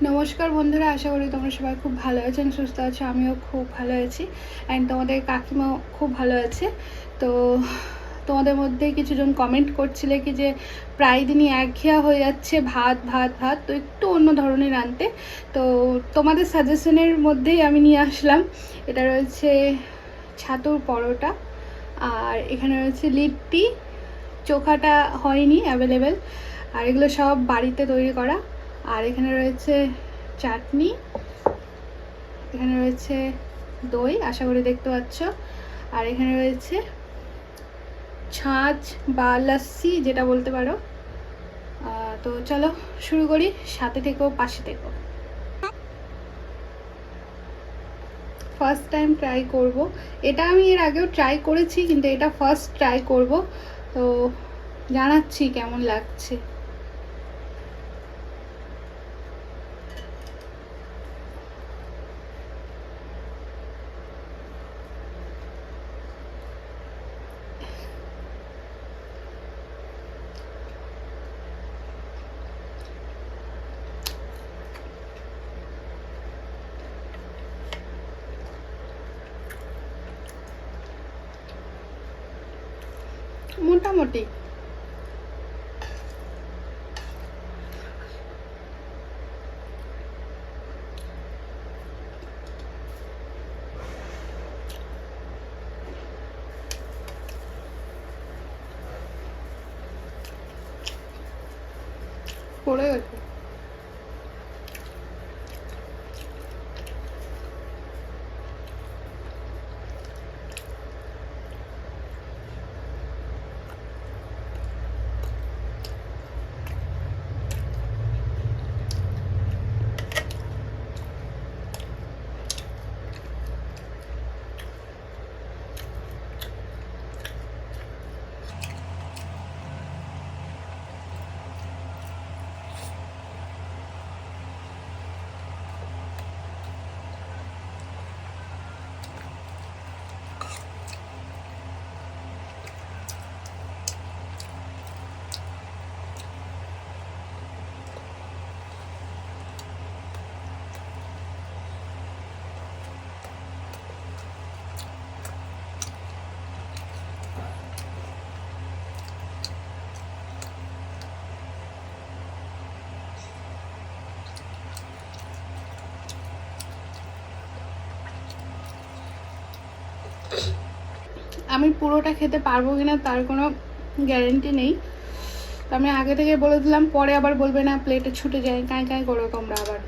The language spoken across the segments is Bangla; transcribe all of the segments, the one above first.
নমস্কার বন্ধুরা, আশা করি তোমরা সবাই খুব ভালো আছেন, সুস্থ আছো। আমিও খুব ভালো আছি অ্যান্ড তোমাদের কাকিমাও খুব ভালো আছে। তো তোমাদের মধ্যে কিছুজন কমেন্ট করছিলে কি যে প্রায় দিনই একঘেয়া হয়ে যাচ্ছে ভাত ভাত ভাত, তো একটু অন্য ধরনের আনতে। তো তোমাদের সাজেশনের মধ্যেই আমি নিয়ে আসলাম। এটা রয়েছে ছাতুর পরোটা, আর এখানে রয়েছে লিট্টি, চোখাটা হয়নি অ্যাভেলেবেল, আর এগুলো সব বাড়িতে তৈরি করা। আর এখানে রয়েছে চাটনি, এখানে রয়েছে দই, আশা করি দেখতে পাচ্ছ, আর এখানে রয়েছে ছাঁচ বা লস্যি যেটা বলতে পারো। তো চলো শুরু করি, সাথে থেকো, পাশে থেকো। ফার্স্ট টাইম ট্রাই করব এটা। আমি এর আগেও ট্রাই করেছি, কিন্তু এটা ফার্স্ট ট্রাই করব। তো জানাচ্ছি কেমন লাগছে। মোটামুটি পড়ে গেছে। আমি পুরোটা খেতে পারবো কিনা তার কোনো গ্যারেন্টি নেই। তো আমি আগে থেকে বলে দিলাম, পরে আবার বলবে না প্লেটে ছুটে যায়, কাঁই কাঁই করো তোমরা আবার।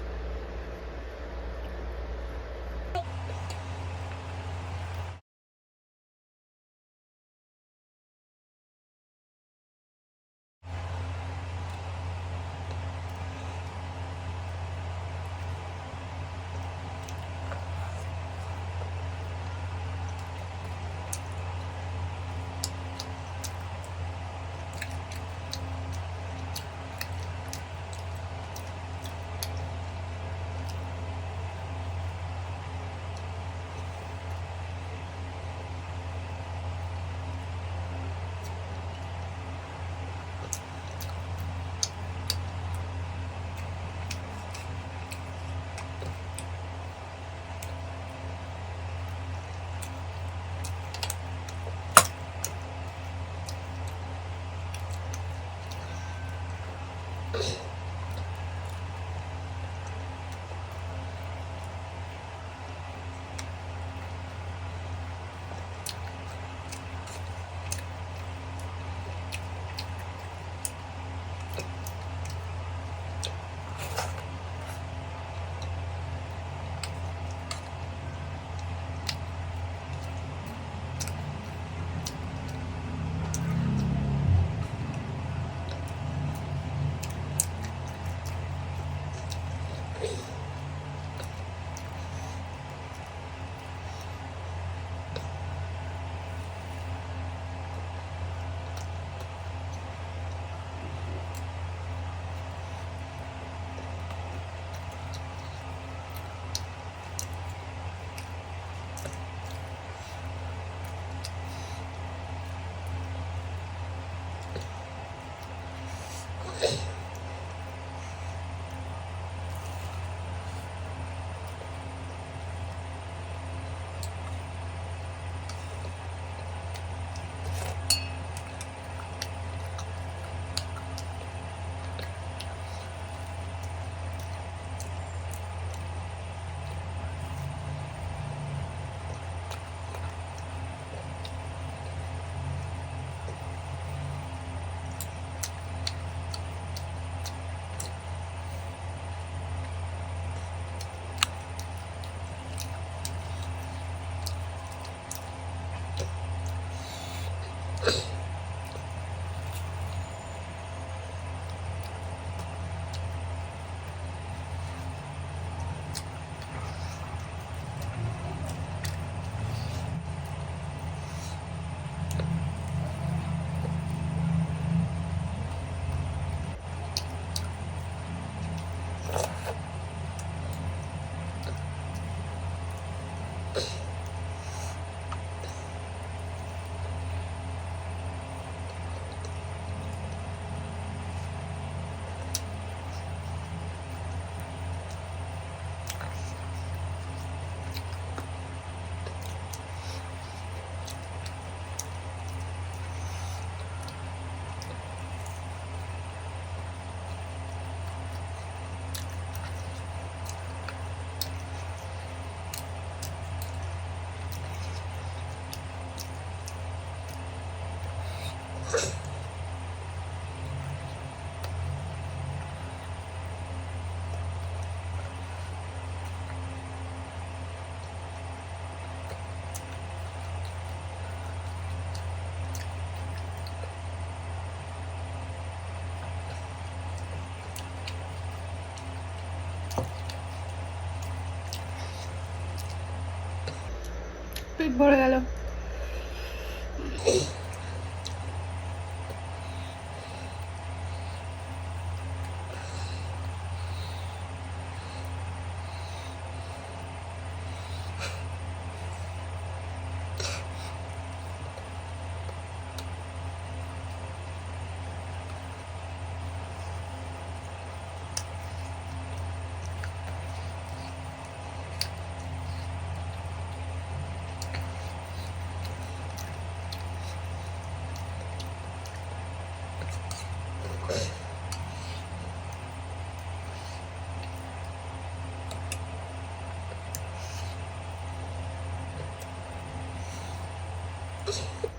পেট ভরে গেল।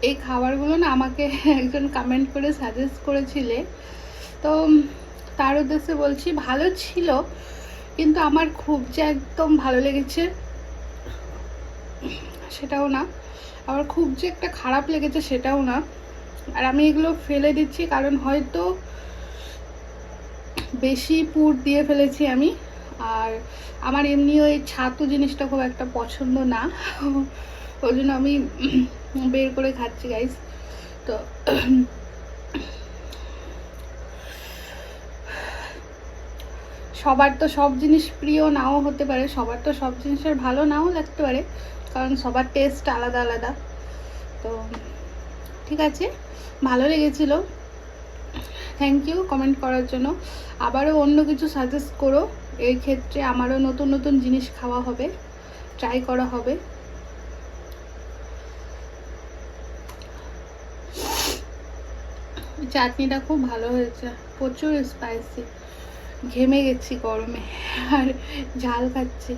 এই খাবারগুলো না আমাকে একজন কমেন্ট করে সাজেস্ট করেছিলে, তো তার উদ্দেশ্যে বলছি, ভালো ছিল কিন্তু আমার খুব যে একদম ভালো লেগেছে সেটাও না, আবার খুব যে একটা খারাপ লেগেছে সেটাও না। আর আমি এগুলো ফেলে দিচ্ছি কারণ হয়তো বেশি পুর দিয়ে ফেলেছি আমি, আর আমার এমনি ওই ছাতু জিনিসটা খুব একটা পছন্দ না, ওই জন্য আমি বের করে খাচ্ছি গাইস। তো সবার তো সব জিনিস প্রিয় নাও হতে পারে, সবার তো সব জিনিসের ভালো নাও লাগতে পারে, কারণ সবার টেস্ট আলাদা আলাদা। তো ঠিক আছে, ভালো লেগেছিল, থ্যাংক ইউ কমেন্ট করার জন্য। আবারও অন্য কিছু সাজেস্ট করো, এই ক্ষেত্রে আমারও নতুন নতুন জিনিস খাওয়া হবে, ট্রাই করা হবে। চাটনিটা খুব ভালো হয়েছে, প্রচুর স্পাইসি, ঘেমে গেছি গরমে আর ঝাল খাচ্ছি।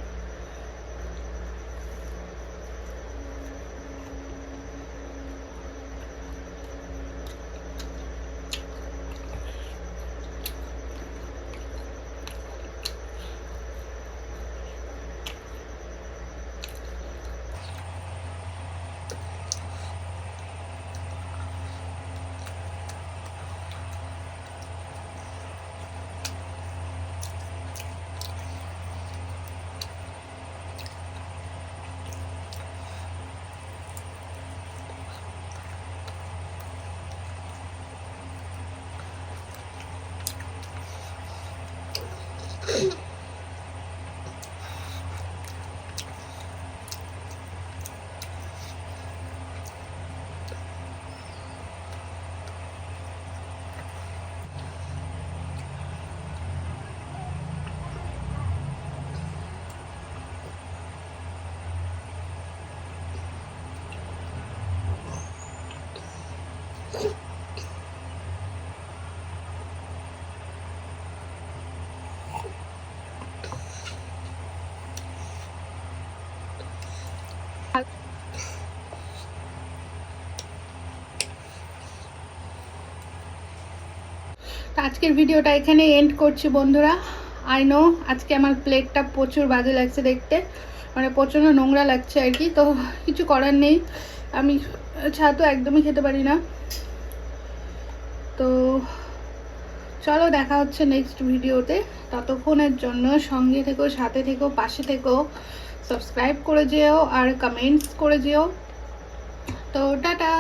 আজকের ভিডিওটা এখানে এন্ড করছি বন্ধুরা। আই নো আজকে আমার প্লেটটা প্রচুর বাজে লাগছে দেখতে, মানে প্রচণ্ড নোংরা লাগছে আর কি, তো কিছু করার নেই, আমি ছাতু একদমই খেতে পারি না। তো চলো দেখা হচ্ছে নেক্সট ভিডিওতে, ততক্ষণের জন্য সঙ্গে থেকো, সাথে থেকো, পাশে থেকো, সাবস্ক্রাইব করে যেও আর কমেন্টস করে যেও। তো টাটা।